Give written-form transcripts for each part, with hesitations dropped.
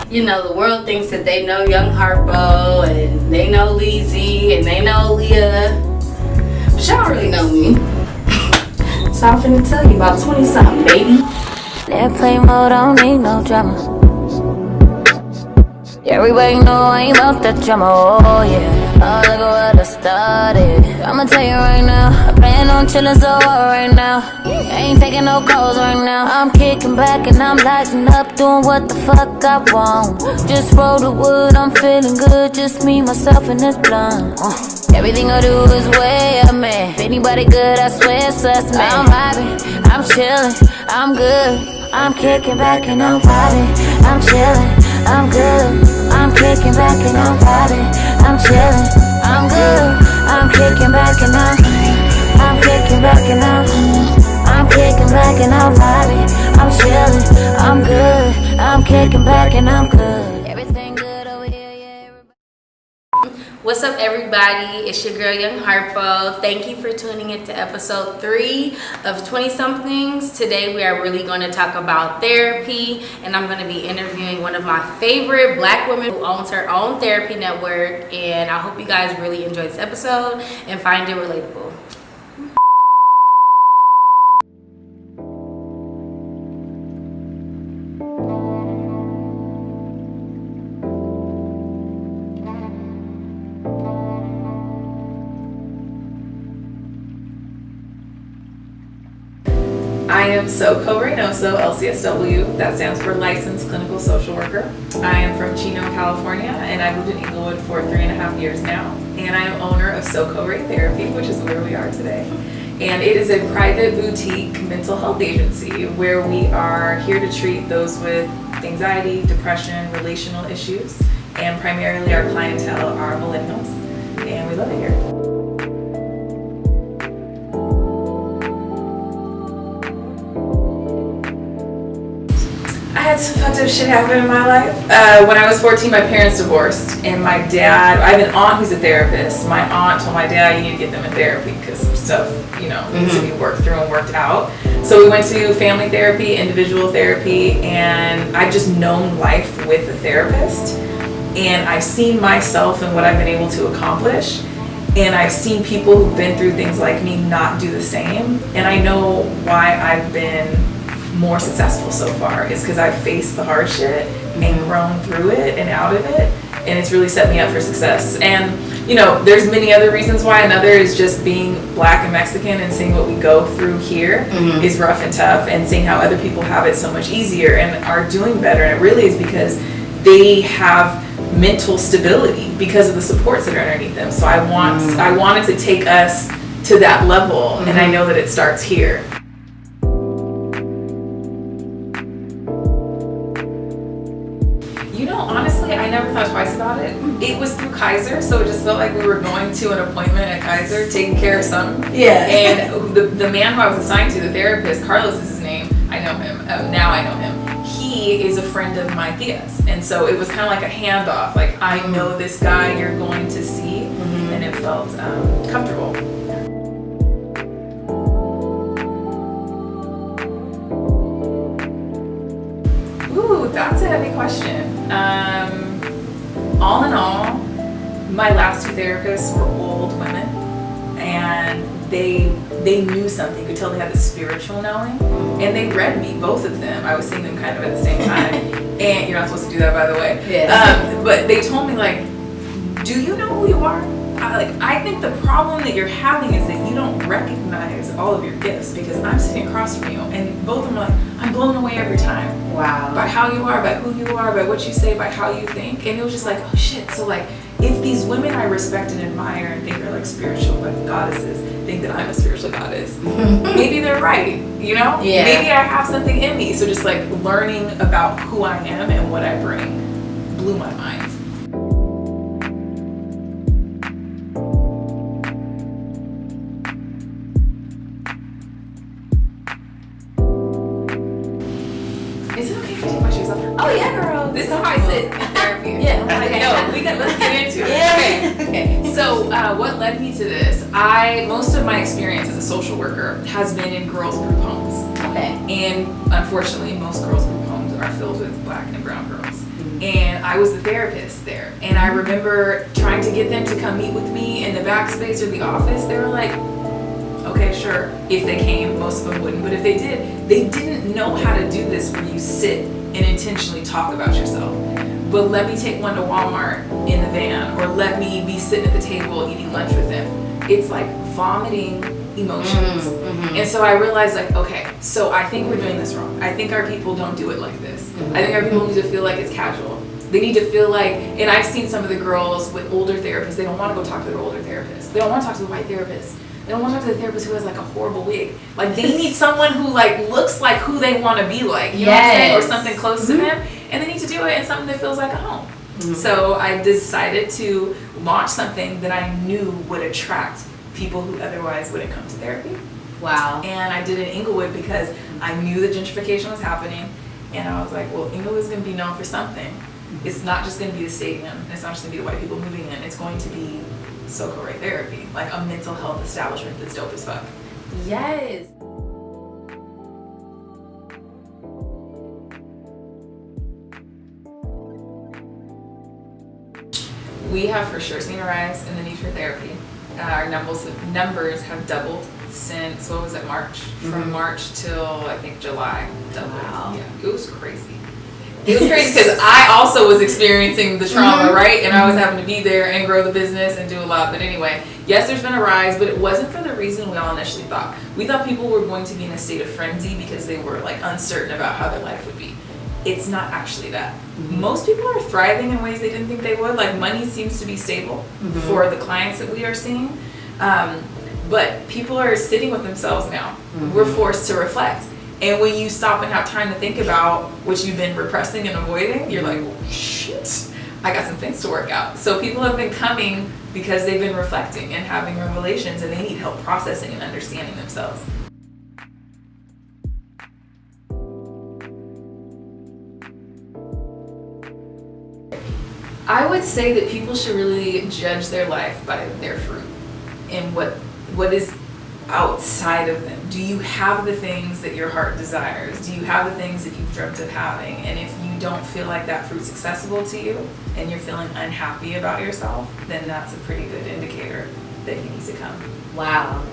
You know, the world thinks that they know Young Harpo and they know Leezy and they know Aliyah. But y'all don't really know me. So I'm finna tell you about 20-something, baby. Airplane mode, I don't need no drama. Everybody know I ain't about that drama, oh yeah. Oh, look at what I started. I'ma tell you right now, I plan on chillin' so hard right now. Ain't taking no calls right now. I'm kicking back and I'm lighting up, doing what the fuck I want. Just roll the wood, I'm feeling good. Just me, myself, and this blunt. Everything I do is way up, man. If anybody good, I swear it's us, man. I'm vibing, I'm chillin', I'm good. I'm kicking back and I'm vibing, I'm chillin', I'm good. I'm kicking back and I'm vibing, I'm chillin', I'm good. I'm kicking back and I'm kicking back and I'm kicking back and I'm vibing, I'm chillin', I'm good. I'm kicking back and I'm good. Everything good over here, yeah. What's up, everybody? It's your girl, Young Harpo. Thank you for tuning in to episode 3 of 20-somethings. Today, we are really going to talk about therapy, and I'm going to be interviewing one of my favorite Black women who owns her own therapy network, and I hope you guys really enjoy this episode and find it relatable. I am Soco Rey LCSW, that stands for Licensed Clinical Social Worker. I am from Chino, California, and I've lived in Inglewood for 3.5 years now. And I am owner of Soco Rey Therapy, which is where we are today. And it is a private boutique mental health agency where we are here to treat those with anxiety, depression, relational issues, and primarily our clientele are millennials, and we love it here. I had some fucked up shit happen in my life. When I was 14, my parents divorced, and my dad, I have an aunt who's a therapist. My aunt told my dad, you need to get them in therapy because some stuff, needs to be worked through and worked out. So we went to family therapy, individual therapy, and I've just known life with a therapist. And I've seen myself and what I've been able to accomplish. And I've seen people who've been through things like me not do the same. And I know why I've been more successful so far is because I've faced the hard shit and grown through it and out of it, and it's really set me up for success. And there's many other reasons why. Another is just being Black and Mexican and seeing what we go through here is rough and tough, and seeing how other people have it so much easier and are doing better. And it really is because they have mental stability because of the supports that are underneath them. So I wanted to take us to that level, and I know that it starts here. Honestly, I never thought twice about it. It was through Kaiser, so it just felt like we were going to an appointment at Kaiser, taking care of something. Yeah. And the man who I was assigned to, the therapist, Carlos is his name. I know him. Now I know him. He is a friend of my tia's. And so it was kind of like a handoff. Like, I know this guy you're going to see. And it felt comfortable. Ooh, that's a heavy question. All in all, my last 2 therapists were old women, and they knew something. You could tell they had this spiritual knowing, and they read me, both of them. I was seeing them kind of at the same time, and you're not supposed to do that, by the way. Yeah. But they told me, like, do you know who you are? I think the problem that you're having is that you don't recognize all of your gifts, because I'm sitting across from you, and both of them are like, I'm blown away every time. Wow. By how you are, by who you are, by what you say, by how you think. And it was just like, oh shit. So like, if these women I respect and admire and think are like spiritual goddesses think that I'm a spiritual goddess, maybe they're right, Yeah. Maybe I have something in me. So just like learning about who I am and what I bring blew my mind. Is it okay if I take my shoes off? Oh yeah, girl. This is how I sit in therapy. Yeah. Let's get into it. Yeah. Okay. So what led me to this? Most of my experience as a social worker has been in girls group homes. Okay. And unfortunately, most girls group homes are filled with Black and brown girls. And I was the therapist there. And I remember trying to get them to come meet with me in the backspace or the office. They were like, okay, sure. If they came, most of them wouldn't. But if they did, they didn't know how to do this where you sit and intentionally talk about yourself. But let me take one to Walmart in the van, or let me be sitting at the table eating lunch with them. It's like vomiting emotions. And so I realized, like, okay, so I think we're doing this wrong. I think our people don't do it like this. I think our people need to feel like it's casual. They need to feel like, and I've seen some of the girls with older therapists, they don't want to go talk to their older therapist. They don't want to talk to the white therapist. They don't want to talk to the therapist who has like a horrible wig. Like, they need someone who like looks like who they want to be like, you know what I'm saying? Or something close to them. And they need to do it in something that feels like a home. So I decided to launch something that I knew would attract people who otherwise wouldn't come to therapy. Wow. And I did it in Inglewood because I knew the gentrification was happening. And I was like, well, Inglewood's going to be known for something. It's not just going to be the stadium. It's not just going to be the white people moving in. It's going to be Soco Rey Therapy, like a mental health establishment that's dope as fuck. Yes. We have for sure seen a rise in the need for therapy. Our numbers have doubled since, what was it, March? From March till, I think, July. Doubled. Wow. Yeah, it was crazy. It was crazy because I also was experiencing the trauma, right? And I was having to be there and grow the business and do a lot. But anyway, yes, there's been a rise, but it wasn't for the reason we all initially thought. We thought people were going to be in a state of frenzy because they were like uncertain about how their life would be. It's not actually that. Most people are thriving in ways they didn't think they would. Like, money seems to be stable for the clients that we are seeing. But people are sitting with themselves now. We're forced to reflect. And when you stop and have time to think about what you've been repressing and avoiding, you're like, well, shit, I got some things to work out. So people have been coming because they've been reflecting and having revelations, and they need help processing and understanding themselves. I would say that people should really judge their life by their fruit and what is outside of them. Do you have the things that your heart desires? Do you have the things that you've dreamt of having? And if you don't feel like that fruit's accessible to you and you're feeling unhappy about yourself, then that's a pretty good indicator that you need to come. Wow.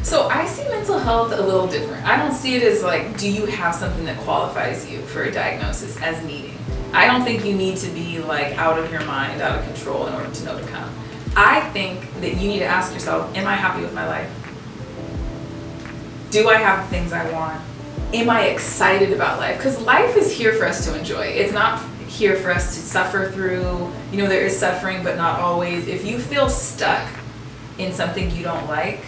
So I see mental health a little different. I don't see it as like, do you have something that qualifies you for a diagnosis as needing? I don't think you need to be like out of your mind, out of control in order to know to come. I think that you need to ask yourself, am I happy with my life? Do I have the things I want? Am I excited about life? Because life is here for us to enjoy. It's not here for us to suffer through. You know, there is suffering, but not always. If you feel stuck in something you don't like,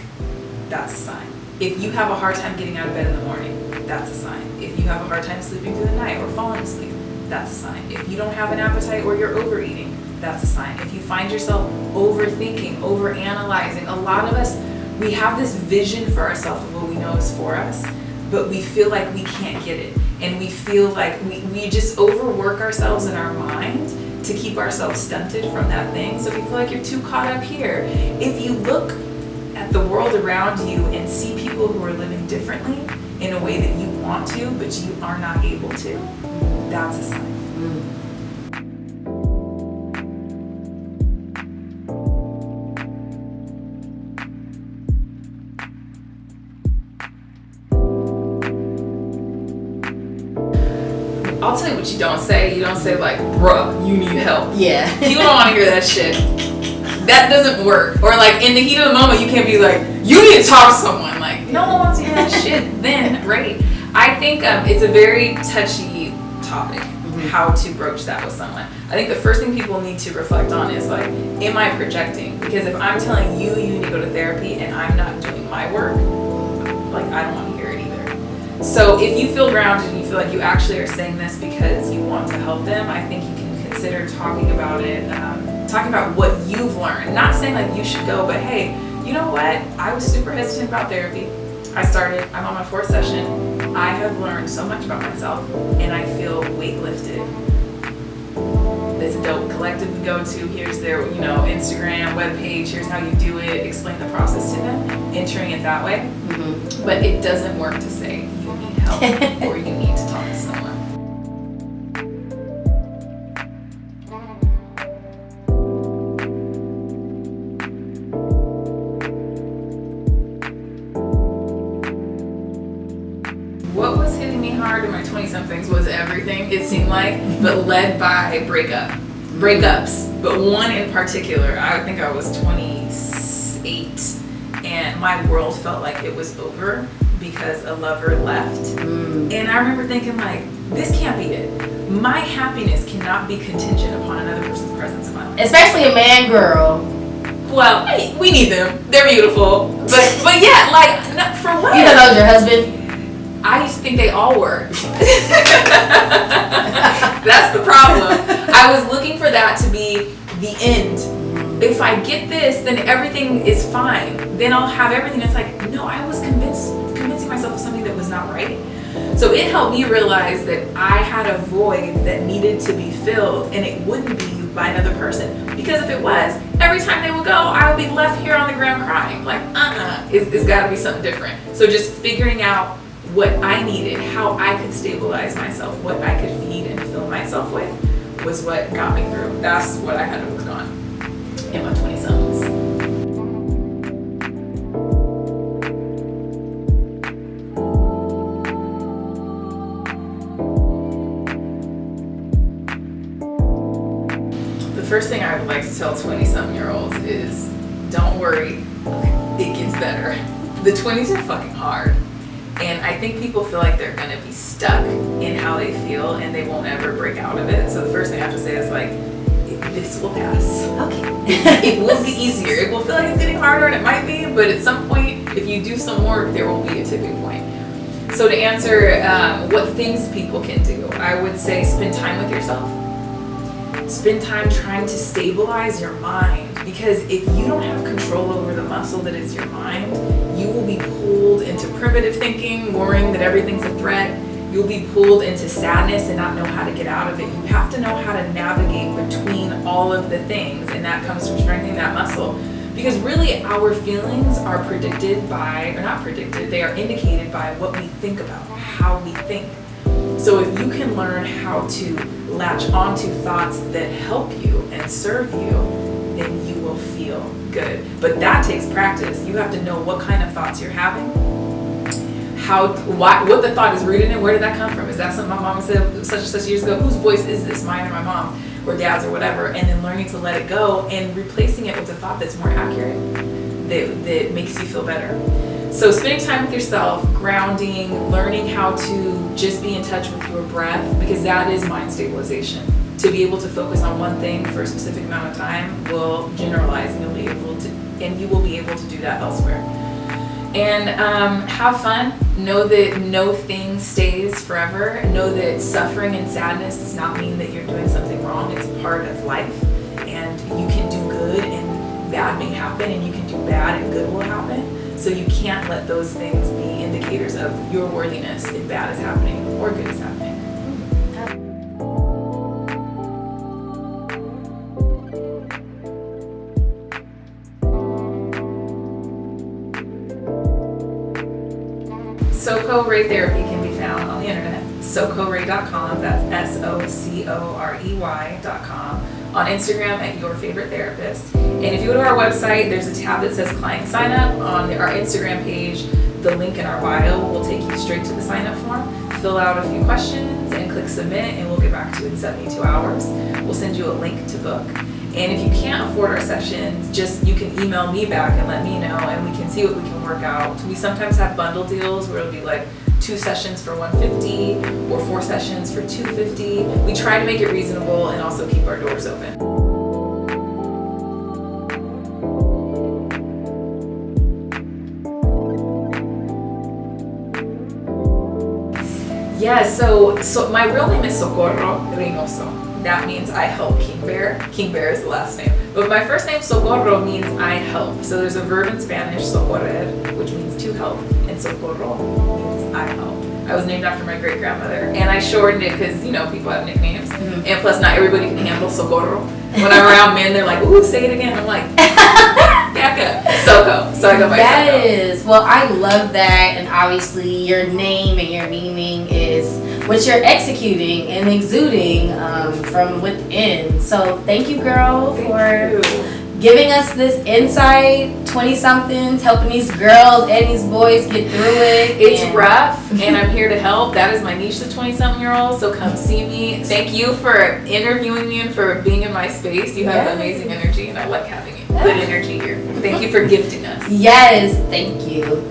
that's a sign. If you have a hard time getting out of bed in the morning, that's a sign. If you have a hard time sleeping through the night or falling asleep, that's a sign. If you don't have an appetite or you're overeating, that's a sign. If you find yourself overthinking, overanalyzing, a lot of us, we have this vision for ourselves of what we know is for us, but we feel like we can't get it. And we feel like we just overwork ourselves in our mind to keep ourselves stunted from that thing. So if you feel like you're too caught up here, if you look at the world around you and see people who are living differently in a way that you want to, but you are not able to, that's a sign. I'll tell you what you don't say. You don't say like, bruh, you need help. Yeah. People don't want to hear that shit. That doesn't work. Or like in the heat of the moment, you can't be like, you need to talk to someone. Like, no one wants to hear that shit then, right? I think it's a very touchy topic, how to broach that with someone. I think the first thing people need to reflect on is like, am I projecting? Because if I'm telling you need to go to therapy and I'm not doing my work, like I don't want to hear it either. So if you feel grounded and you feel like you actually are saying this because you want to help them, I think you can consider talking about it, talking about what you've learned. Not saying like you should go, but hey, you know what? I was super hesitant about therapy. I'm on my 4th session. I have learned so much about myself and I feel weightlifted. It's a dope collective. have to go to, here's their, Instagram, webpage, here's how you do it, explain the process to them, entering it that way. Mm-hmm. But it doesn't work to say you need help or you need to talk to someone. What was hitting me hard in my 20-somethings was everything, it seemed like, but led by breakups. But one in particular, I think I was 28, and my world felt like it was over because a lover left. And I remember thinking, like, this can't be it. My happiness cannot be contingent upon another person's presence in my life. Especially a man, girl. Well, we need them. They're beautiful. But yeah, like, for what? You know that was your husband? I used to think they all were. That's the problem. I was looking for that to be the end. If I get this, then everything is fine. Then I'll have everything. It's like, no, I was convincing myself of something that was not right. So it helped me realize that I had a void that needed to be filled, and it wouldn't be by another person. Because if it was, every time they would go, I would be left here on the ground crying. Like, it's got to be something different. So just figuring out what I needed, how I could stabilize myself, what I could feed and fill myself with, was what got me through. That's what I had to work on in my 20-somethings. The first thing I would like to tell 20-something-year-olds is, don't worry, it gets better. The 20s are fucking hard. And I think people feel like they're gonna be stuck in how they feel and they won't ever break out of it. So the first thing I have to say is, like, this will pass. Okay. It will be easier. It will feel like it's getting harder, and it might be, but at some point, if you do some work, there will be a tipping point. So to answer what things people can do, I would say spend time with yourself. Spend time trying to stabilize your mind, because if you don't have control over the muscle that is your mind, you will be pulled into primitive thinking, worrying that everything's a threat. You'll be pulled into sadness and not know how to get out of it. You have to know how to navigate between all of the things, and that comes from strengthening that muscle. Because really, our feelings are predicted by, or not predicted, they are indicated by what we think about, how we think. So if you can learn how to latch onto thoughts that help you and serve you, then you will feel good. But that takes practice. You have to know what kind of thoughts you're having, what the thought is rooted in. Where did that come from? Is that something my mom said such and such years ago? Whose voice is this, mine or my mom's or dad's or whatever? And then learning to let it go and replacing it with a thought that's more accurate, that makes you feel better. So spending time with yourself, grounding, learning how to just be in touch with your breath, because that is mind stabilization. To be able to focus on one thing for a specific amount of time will generalize, and you will be able to do that elsewhere. And have fun. Know that no thing stays forever. Know that suffering and sadness does not mean that you're doing something wrong. It's a part of life, and you can do good and bad may happen, and you can do bad and good will happen. So you can't let those things be indicators of your worthiness if bad is happening or good is happening. Soco Rey Therapy can be found on the internet. SocoRey.com, that's SoCorey.com. On Instagram at Your Favorite Therapist. And if you go to our website, there's a tab that says Client Sign Up. On our Instagram page, the link in our bio will take you straight to the sign up form. Fill out a few questions and click submit, and we'll get back to you in 72 hours. We'll send you a link to book. And if you can't afford our sessions, you can email me back and let me know, and we can see what we can work out. We sometimes have bundle deals where it'll be like 2 sessions for $150 or 4 sessions for $250. We try to make it reasonable and also keep our doors open. Yeah, so my real name is Socorro Reynoso. That means I help King Bear. King Bear is the last name. But my first name, Socorro, means I help. So there's a verb in Spanish, socorrer, which means to help, and socorro means I help. I was named after my great grandmother, and I shortened it because people have nicknames, and plus not everybody can handle Socorro. When I'm around men, they're like, "Ooh, say it again." I'm like, "Back up, Soco." So I go by Soco. Yes. Well, I love that, and obviously your name and your meaning is what you're executing and exuding from within. So thank you, girl, for giving us this insight. 20-somethings, helping these girls and these boys get through it. It's rough, and I'm here to help. That is my niche, the 20-something-year-olds. So come see me. Thank you for interviewing me and for being in my space. You have amazing energy, and I like having it. Good energy here. Thank you for gifting us. Yes, thank you.